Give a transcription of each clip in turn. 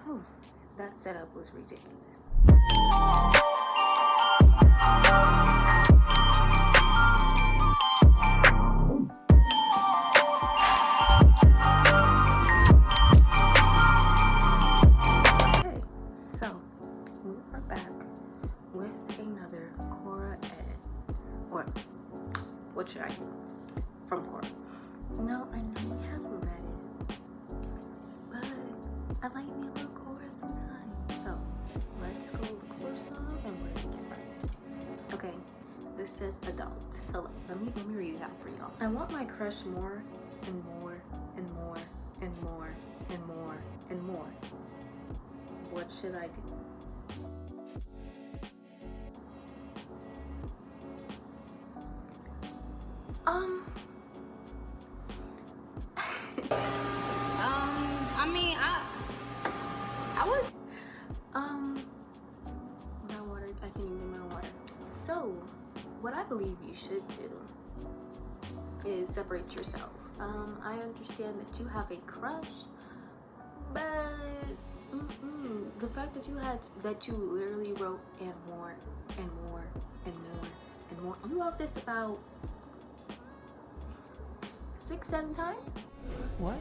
Whew, that setup was ridiculous. Okay, so we are back with another Cora edit. Or what should I do? From Cora. No, I know we haven't read it, but I like me a little Cora sometimes. So let's go look for some and we're gonna get right into it. Okay, this says adult. So let me read it out for y'all. I want my crush more and more and more and more and more and more. What should I do? My water, I can't even do my water. So, what I believe you should do is separate yourself. I understand that you have a crush, but the fact that you literally wrote and more and more and more and more. You wrote this about 6-7 times. What?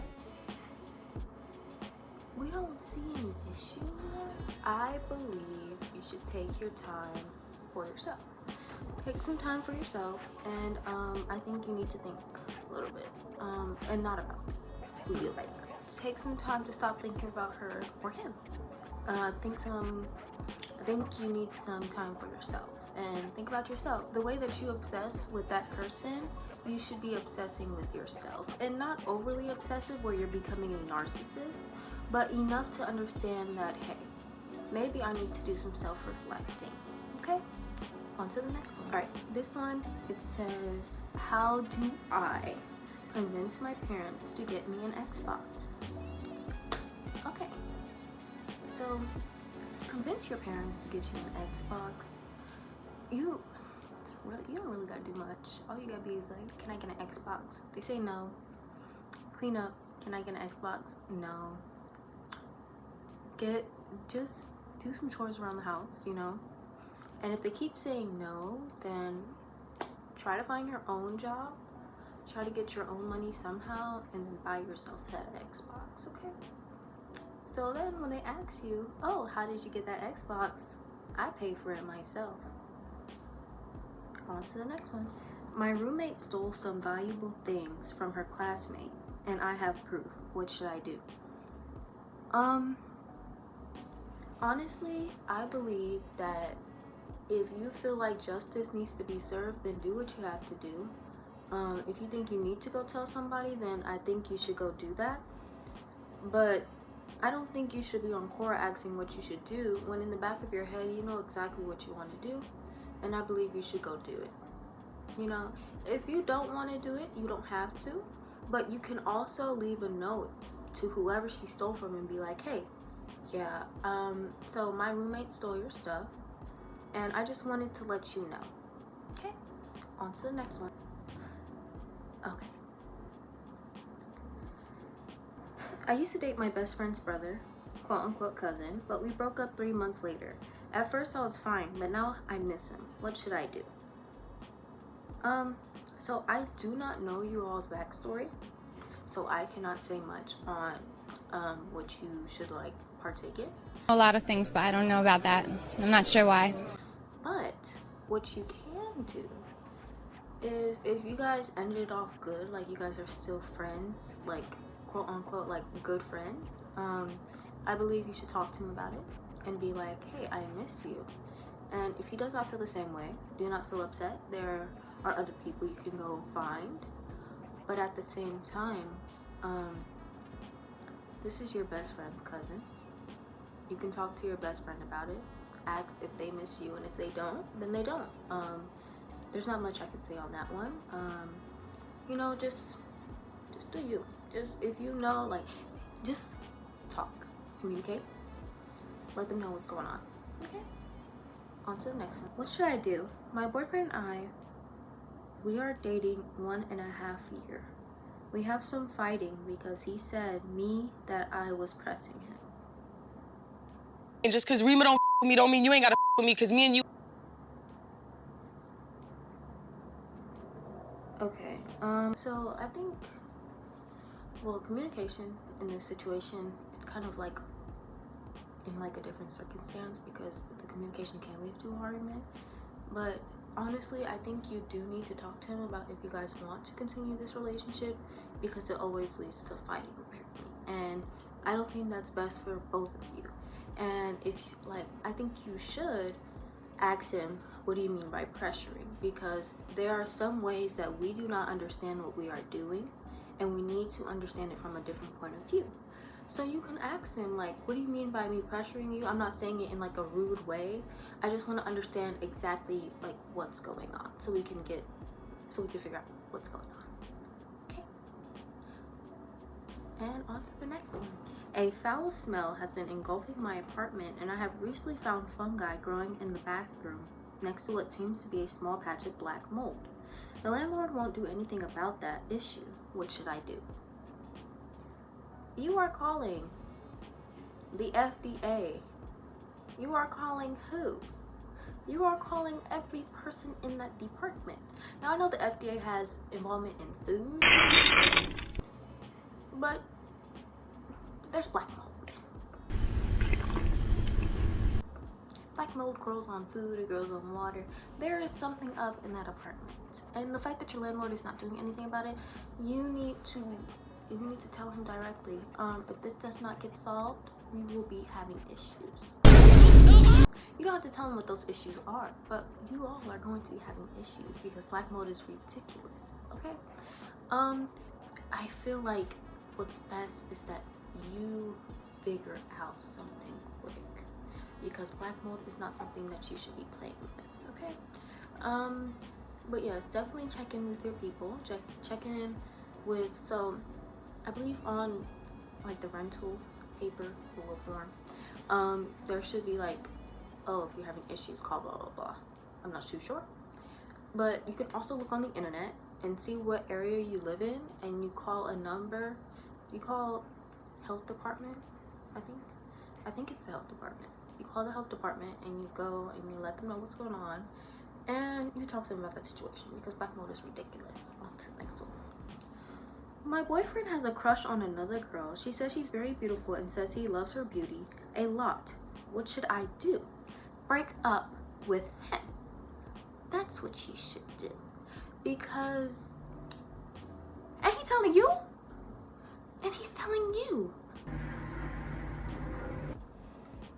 We don't see an issue here. I believe you should take your time for yourself. Take some time for yourself, and I think you need to think a little bit, and not about who you like. Take some time to stop thinking about her or him. I think you need some time for yourself, and think about yourself. The way that you obsess with that person, you should be obsessing with yourself, and not overly obsessive where you're becoming a narcissist, but enough to understand that, hey, maybe I need to do some self-reflecting. Okay, on to the next one. All right, this one, it says, how do I convince my parents to get me an Xbox? Okay, so convince your parents to get you an Xbox. You don't really gotta do much. All you gotta be is like, can I get an Xbox? They say no. Clean up. Can I get an Xbox? No. Just do some chores around the house, you know. And if they keep saying no, then try to find your own job. Try to get your own money somehow, and then buy yourself that Xbox. Okay. So then when they ask you, oh, how did you get that Xbox? I paid for it myself. On to the next one. My roommate stole some valuable things from her classmate, and I have proof. What should I do? Honestly, I believe that if you feel like justice needs to be served, then do what you have to do. If you think you need to go tell somebody, then I think you should go do that. But I don't think you should be on Quora asking what you should do when in the back of your head you know exactly what you want to do, and I believe you should go do it. You know, if you don't want to do it, you don't have to, but you can also leave a note to whoever she stole from and be like, hey, yeah, so my roommate stole your stuff, and I just wanted to let you know. Okay, on to the next one. Okay. I used to date my best friend's brother, quote unquote cousin, but we broke up 3 months later. At first I was fine, but now I miss him. What should I do? So I do not know you all's backstory, so I cannot say much on what you should like partake in. A lot of things, but I don't know about that. I'm not sure why. But what you can do is, if you guys ended off good, like you guys are still friends, like quote unquote like good friends, I believe you should talk to him about it and be like, hey, I miss you. And if he does not feel the same way, do not feel upset. There are other people you can go find, but at the same time, this is your best friend's cousin. You can talk to your best friend about it, ask if they miss you, and if they don't, then they don't. There's not much I could say on that one. You know, just do you. Just, if you know, like, just talk, communicate, let them know what's going on. Okay, on to the next one. What should I do? My boyfriend and we are dating 1.5 years. We have some fighting because he said that I was pressing him. And just because Rima don't with me don't mean you ain't gotta with me, because me and you. Okay, so I think, well, communication in this situation is kind of like in like a different circumstance because the communication can lead to an argument. But honestly, I think you do need to talk to him about if you guys want to continue this relationship, because it always leads to fighting apparently, and I don't think that's best for both of you. And if like, I think you should ask him, what do you mean by pressuring? Because there are some ways that we do not understand what we are doing, and we need to understand it from a different point of view. So you can ask him, like, what do you mean by me pressuring you? I'm not saying it in like a rude way. I just want to understand exactly like what's going on, so we can figure out what's going on. Okay. And on to the next one. A foul smell has been engulfing my apartment, and I have recently found fungi growing in the bathroom next to what seems to be a small patch of black mold. The landlord won't do anything about that issue. What should I do? You are calling the FDA. You are calling who? You are calling every person in that department. Now, I know the FDA has involvement in food, but there's black mold. Black mold grows on food, it grows on water. There is something up in that apartment. And the fact that your landlord is not doing anything about it, you need to tell him directly. If this does not get solved, we will be having issues. You don't have to tell him what those issues are, but you all are going to be having issues because black mold is ridiculous, okay? I feel like what's best is that you figure out something quick, because black mold is not something that you should be playing with, okay? But yes, definitely check in with your people. Check in with, so I believe on like the rental paper or form, there should be like, oh, if you're having issues, call blah blah blah. I'm not too sure, but you can also look on the internet and see what area you live in, and you call a number. You call health department, I think it's the health department. You call the health department and you go and you let them know what's going on, and you talk to them about that situation, because black mold is ridiculous. On to the next one. My boyfriend has a crush on another girl. She says she's very beautiful and says he loves her beauty a lot. What should I do? Break up with him. That's what you should do. Because, and he's telling you? And he's telling you.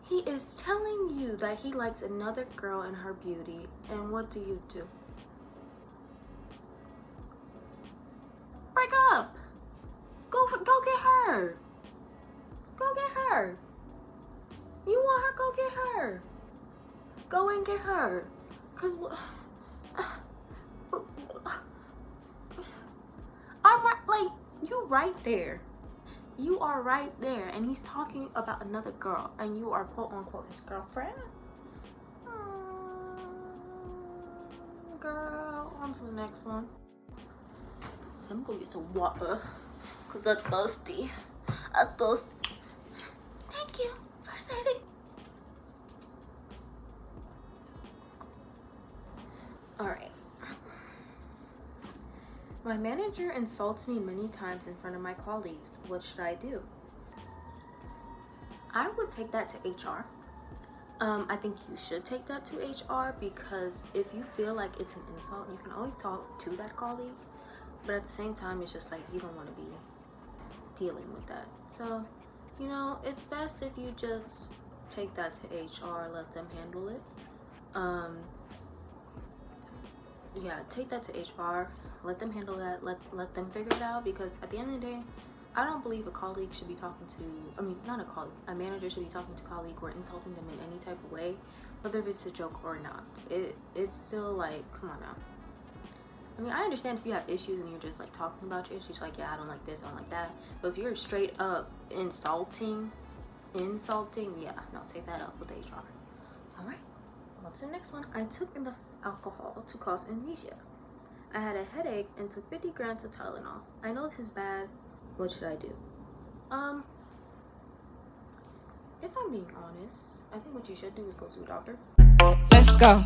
He is telling you that he likes another girl and her beauty, and what do? Break up. Go get her. Go get her. You want her? Go get her. Go and get her. Cause I'm right, like, you right there. You are right there, and he's talking about another girl, and you are quote unquote his girlfriend. Girl, on to the next one. I'm gonna get some water, cause I'm thirsty. I'm thirsty. Thank you for saving. Alright. My manager insults me many times in front of my colleagues. What should I do? I would take that to HR. I think you should take that to HR, because if you feel like it's an insult, you can always talk to that colleague. But at the same time, it's just like you don't want to be dealing with that. So, you know, it's best if you just take that to HR, let them handle it. Yeah, take that to HR, let them handle that, let them figure it out, because at the end of the day, I don't believe a colleague should be talking to, I mean, not a colleague, a manager should be talking to a colleague or insulting them in any type of way, whether it's a joke or not. It's still like, come on now. I mean, I understand if you have issues and you're just like talking about your issues, like, yeah, I don't like this, I don't like that. But if you're straight up insulting, yeah, no, take that up with HR. All right, on to the next one. I took enough alcohol to cause amnesia. I had a headache and took 50 grams of Tylenol. I know this is bad. What should I do? if I'm being honest, I think what you should do is go to a doctor. Let's go.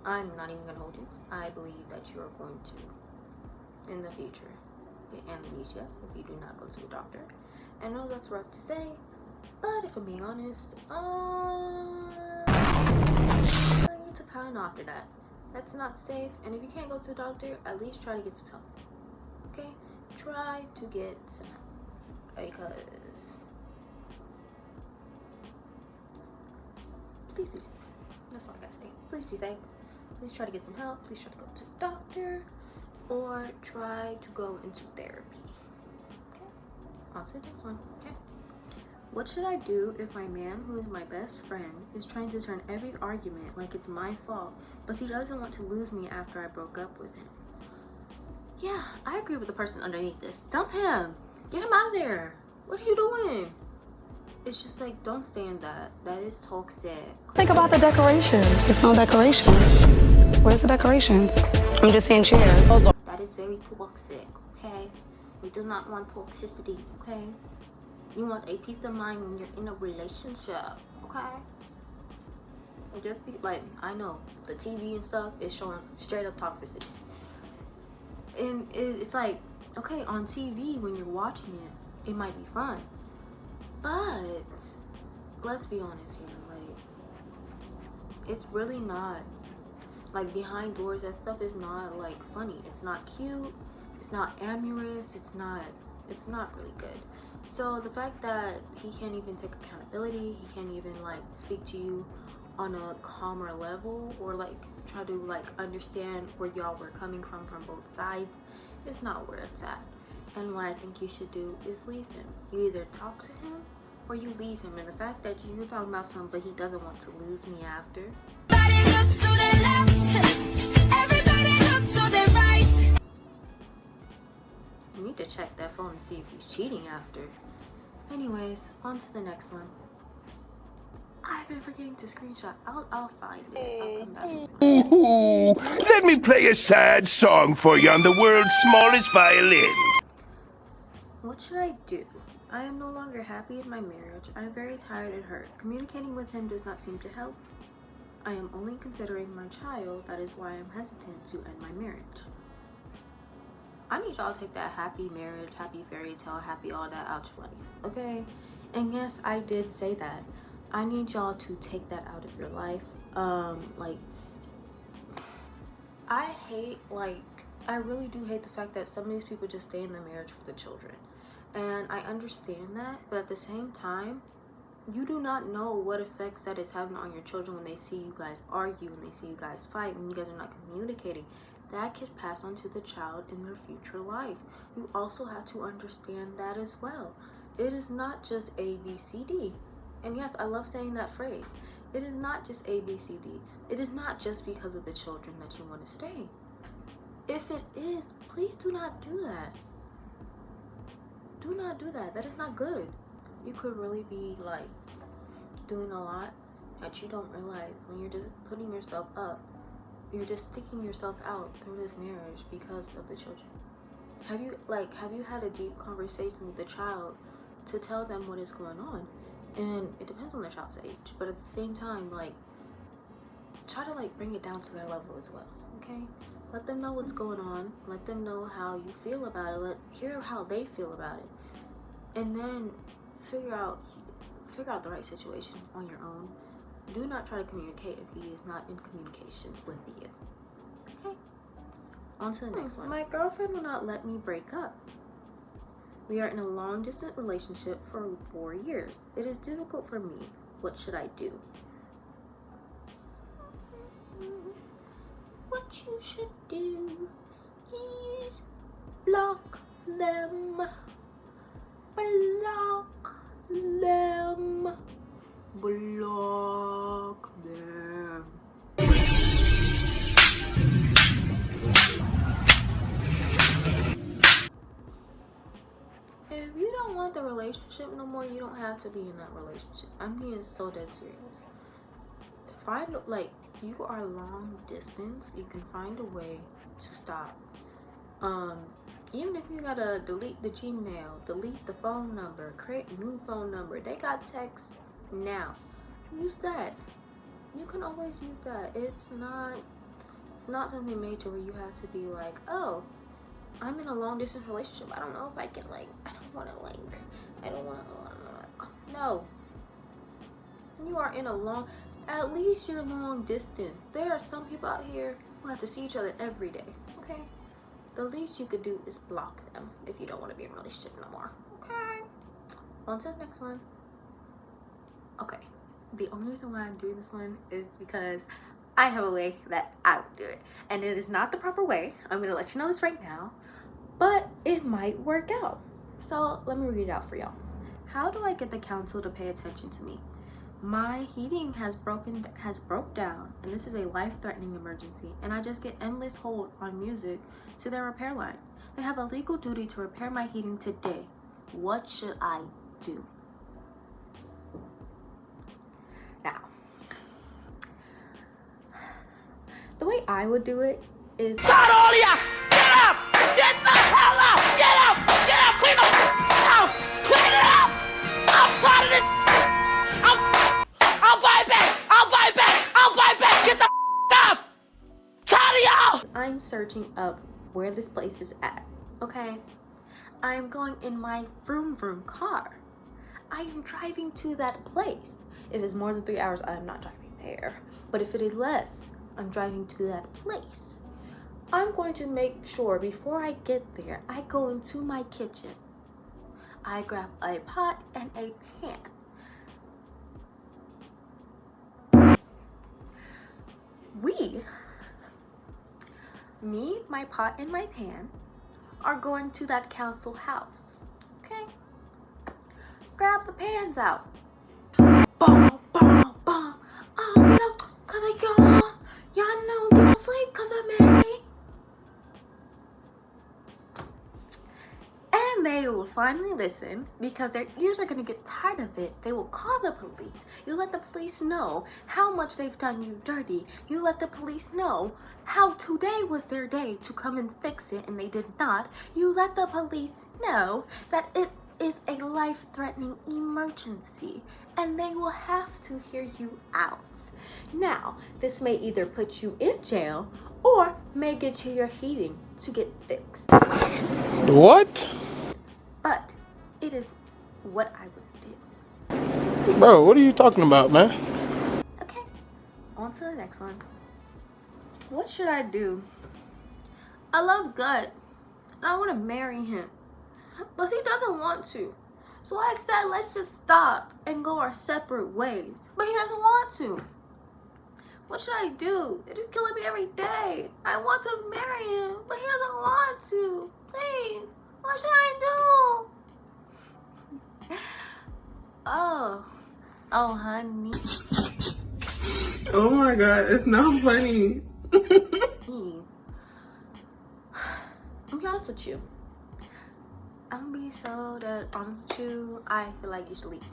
I'm not even gonna hold you. I believe that you are going to, in the future, get amnesia if you do not go to a doctor. I know that's rough to say, but if I'm being honest, you need to time after that. That's not safe, and if you can't go to a doctor, at least try to get some help. Okay? Try to get some help. Because please be safe. That's all I gotta say. Please be safe. Please try to get some help. Please try to go to a doctor, or try to go into therapy. Okay? On to the next one. Okay. What should I do if my man, who is my best friend, is trying to turn every argument like it's my fault, but he doesn't want to lose me after I broke up with him? Yeah, I agree with the person underneath this. Dump him. Get him out of there. What are you doing? It's just like, don't stay in that. That is toxic. Think about the decorations. There's no decorations. Where's the decorations? I'm just seeing chairs. That is very toxic, okay? We do not want toxicity, okay? You want a peace of mind when you're in a relationship, okay? Just be like, I know the TV and stuff is showing straight up toxicity. And it's like, okay, on TV when you're watching it, it might be fun. But let's be honest here, like, it's really not, like, behind doors, that stuff is not like funny. It's not cute, it's not amorous, it's not really good. So the fact that he can't even take accountability, he can't even like speak to you on a calmer level, or like try to like understand where y'all were coming from both sides, it's not where it's at. And what I think you should do is leave him. You either talk to him or you leave him. And the fact that you're talking about something but he doesn't want to lose me after. Everybody look to the left. Everybody look to the right. You need to check that phone and see if he's cheating after. Anyways, on to the next one. I've been forgetting to screenshot. I'll find it. I'll come back. Ooh, let me play a sad song for you on the world's smallest violin. What should I do? I am no longer happy in my marriage. I am very tired and hurt. Communicating with him does not seem to help. I am only considering my child. That is why I'm hesitant to end my marriage. I need y'all to take that happy marriage, happy fairy tale, happy all that out your life, okay? And yes, I did say that. I need y'all to take that out of your life. Like, I really do hate the fact that some of these people just stay in the marriage for the children. And I understand that, but at the same time, you do not know what effects that is having on your children when they see you guys argue, when they see you guys fight, when you guys are not communicating. That could pass on to the child in their future life. You also have to understand that as well. It is not just A, B, C, D. And yes, I love saying that phrase. It is not just A, B, C, D. It is not just because of the children that you want to stay. If it is, please do not do that. Do not do that. That is not good. You could really be like doing a lot that you don't realize when you're just putting yourself up. You're just sticking yourself out through this marriage because of the children. Have you had a deep conversation with the child to tell them what is going on? And it depends on the child's age, but at the same time, like, try to like bring it down to their level as well, okay? Let them know what's going on. Let them know how you feel about it. Hear how they feel about it, and then figure out the right situation on your own. Do not try to communicate if he is not in communication with you. Okay. On to the next one. My girlfriend will not let me break up. We are in a long-distance relationship for 4 years. It is difficult for me. What should I do? What you should do is block them. Block them. Block them. If you don't want the relationship no more, you don't have to be in that relationship. I'm being so dead serious. You are long distance, you can find a way to stop. Even if you gotta delete the Gmail, delete the phone number, create a new phone number, they got text now. Use that. You can always use that. It's not something major where you have to be like, oh, I'm in a long distance relationship. I don't know if I can no. You are in a long, at least you're long distance. There are some people out here who have to see each other every day, okay? The least you could do is block them if you don't want to be in a relationship no more, okay? On to the next one. Okay, the only reason why I'm doing this one is because I have a way that I would do it. And it is not the proper way. I'm going to let you know this right now. But it might work out. So let me read it out for y'all. How do I get the council to pay attention to me? My heating has broke down, and this is a life-threatening emergency, and I just get endless hold on music to their repair line. They have a legal duty to repair my heating today. What should I do? Now, the way I would do it is... Start all of ya! Get up! Get the hell out! Get up! Get up! Clean up! House! Clean it up! I'm tired of this! I'll buy it back! I'll buy it back! I'll buy it back! Get the up! Tired of y'all! I'm searching up where this place is at, okay? I'm going in my vroom vroom car. I am driving to that place. If it's more than 3 hours, I am not driving there. But if it is less, I'm driving to that place. I'm going to make sure before I get there, I go into my kitchen. I grab a pot and a pan. Me, my pot, and my pan are going to that council house, okay? Grab the pans out. Boom, boom, boom. Oh, get up, cause y'all know, get no sleep, cause I'm married. And they will finally listen because their ears are gonna get tired of it. They will call the police. You let the police know how much they've done you dirty. You let the police know how today was their day to come and fix it, and they did not. You let the police know that it is a life-threatening emergency, and they will have to hear you out. Now, this may either put you in jail or may get you your heating to get fixed. What? But it is what I would do. Bro, what are you talking about, man? Okay, on to the next one. What should I do? I love Gut, and I want to marry him, but he doesn't want to. So I said, let's just stop and go our separate ways. But he doesn't want to. What should I do? It is killing me every day. I want to marry him, but he doesn't want to. Please, what should I do? Oh, honey. Oh my God, it's not funny. I'm be honest with you. I'm gonna be so dead honest with you. I feel like you should leave.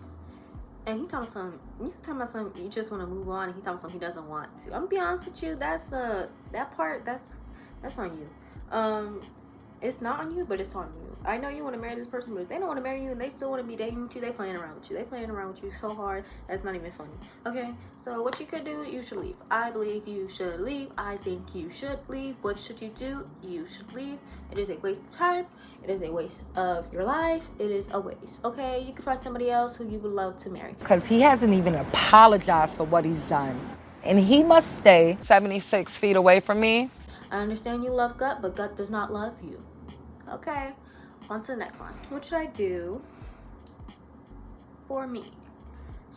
And you talking about something you just want to move on, and he talking about something he doesn't want to. I'm gonna be honest with you. That's that part. That's on you. It's not on you, but it's on you. I know you want to marry this person, but if they don't want to marry you and they still want to be dating you, they playing around with you. They playing around with you so hard that's not even funny. Okay, so what you could do, you should leave. I believe you should leave. I think you should leave. What should you do? You should leave. It is a waste of time. It is a waste of your life. It is a waste. Okay, you can find somebody else who you would love to marry. Because he hasn't even apologized for what he's done. And he must stay 76 feet away from me. I understand you love Gut, but Gut does not love you. Okay, on to the next one. What should I do for me?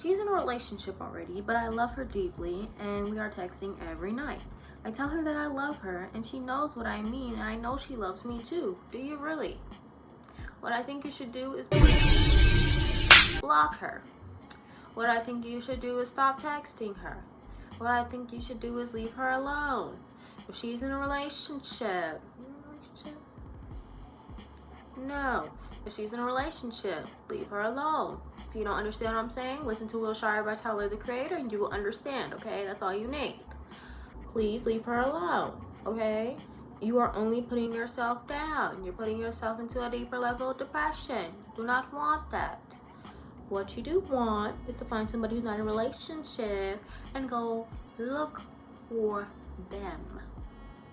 She's in a relationship already, but I love her deeply, and we are texting every night. I tell her that I love her, and she knows what I mean, and I know she loves me too. Do you really? What I think you should do is block her. What I think you should do is stop texting her. What I think you should do is leave her alone. If she's in a relationship, no. If she's in a relationship, leave her alone. If you don't understand what I'm saying, listen to Will Shire by Tyler, the Creator, and you will understand, okay? That's all you need. Please leave her alone, okay? you are only putting yourself down. You're putting yourself into a deeper level of depression. Do not want that. What you do want is to find somebody who's not in a relationship and go look for them.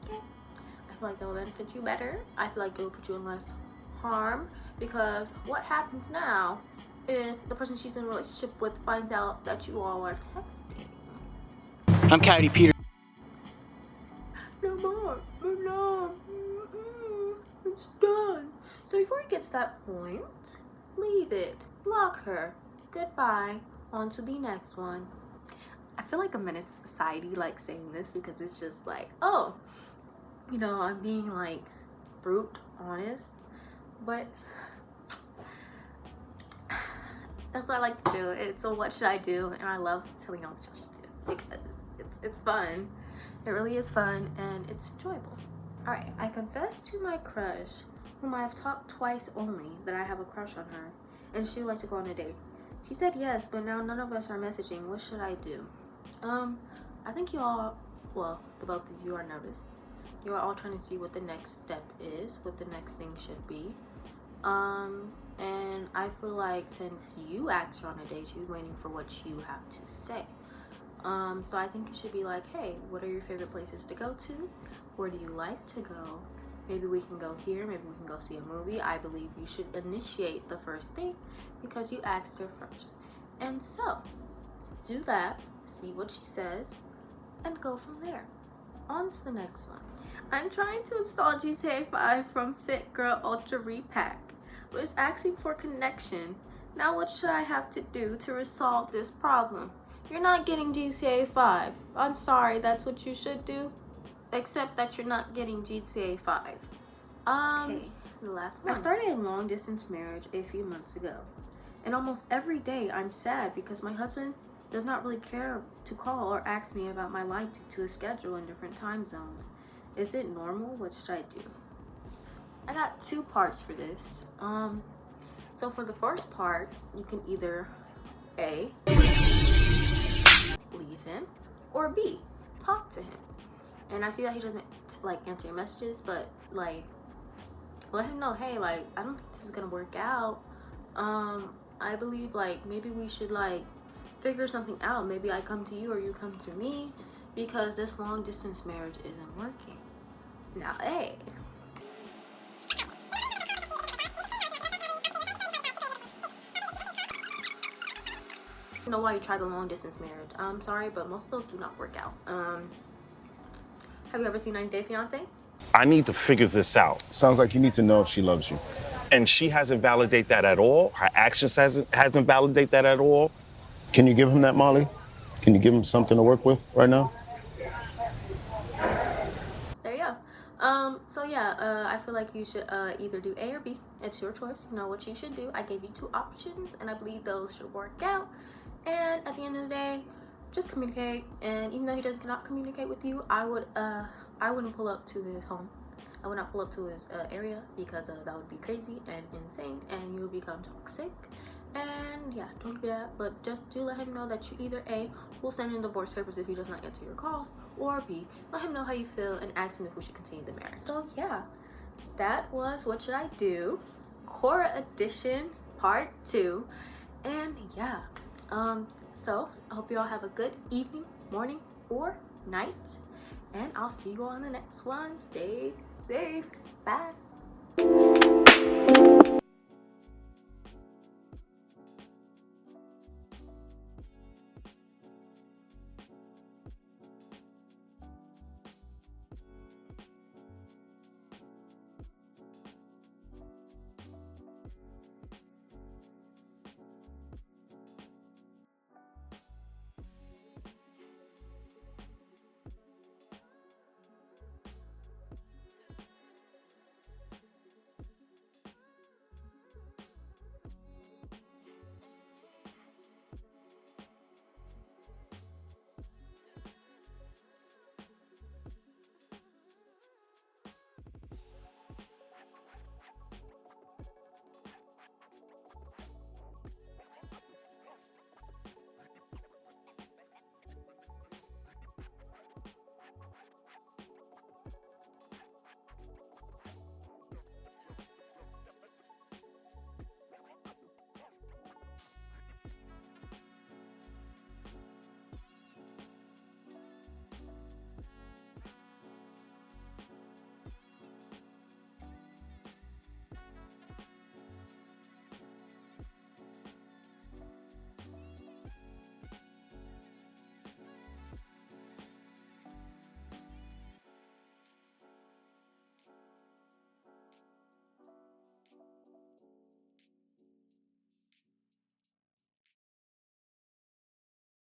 Okay? I feel like that will benefit you better. I feel like it will put you in less harm, because what happens now if the person she's in a relationship with finds out that you all are texting? I'm Coyote Peter. No more. No. It's done. So before it gets to that point, leave it. Block her. Goodbye. On to the next one. I feel like a menace to society, like saying this, because it's just like, oh, you know, I'm being like brute honest, but that's what I like to do. It's a what should I do, and I love telling y'all what y'all should do because it's fun. It really is fun and it's enjoyable. All right, I confessed to my crush, whom I have talked twice only, that I have a crush on her and she would like to go on a date. She said yes, but now none of us are messaging. What should I do? I think you all, well, the both of you are nervous. You are all trying to see what the next step is, what the next thing should be. And I feel like since you asked her on a date, she's waiting for what you have to say. So I think you should be like, hey, what are your favorite places to go to? Where do you like to go? Maybe we can go here, maybe we can go see a movie. I believe you should initiate the first thing because you asked her first. And so, do that, see what she says, and go from there. On to the next one. I'm trying to install GTA 5 from Fit Girl Ultra Repack, but it's asking for connection. Now what should I have to do to resolve this problem? You're not getting GTA 5. I'm sorry, that's what you should do. Except that you're not getting GTA 5. Okay, the last one. I started a long distance marriage a few months ago. And almost every day I'm sad because my husband does not really care to call or ask me about my life due to his schedule in different time zones. Is it normal? What should I do? I got two parts for this. So for the first part, you can either A, leave him, or B, talk to him. And I see that he doesn't like answer your messages, but like let him know, hey, like I don't think this is gonna work out. I believe like maybe we should like figure something out. Maybe I come to you or you come to me, because this long distance marriage isn't working. Now A, you know why you try the long distance marriage. I'm sorry, but most of those do not work out. Have you ever seen 90 Day Fiance? I need to figure this out. Sounds like you need to know if she loves you. And she hasn't validated that at all. Her actions hasn't validated that at all. Can you give him that, Molly? Can you give him something to work with right now? There you go. So yeah, I feel like you should either do A or B. It's your choice. You know what you should do. I gave you two options, and I believe those should work out. And at the end of the day, just communicate. And even though he does not communicate with you, I wouldn't pull up to his home. I would not pull up to his area, because that would be crazy and insane, and you would become toxic. And yeah, don't do that. But just do let him know that you either A, will send in divorce papers if he does not answer your calls, or B, let him know how you feel and ask him if we should continue the marriage. So yeah, that was What Should I Do? Cora Edition Part 2. And yeah, so I hope you all have a good evening, morning, or night. And I'll see you all in the next one. Stay safe. Bye.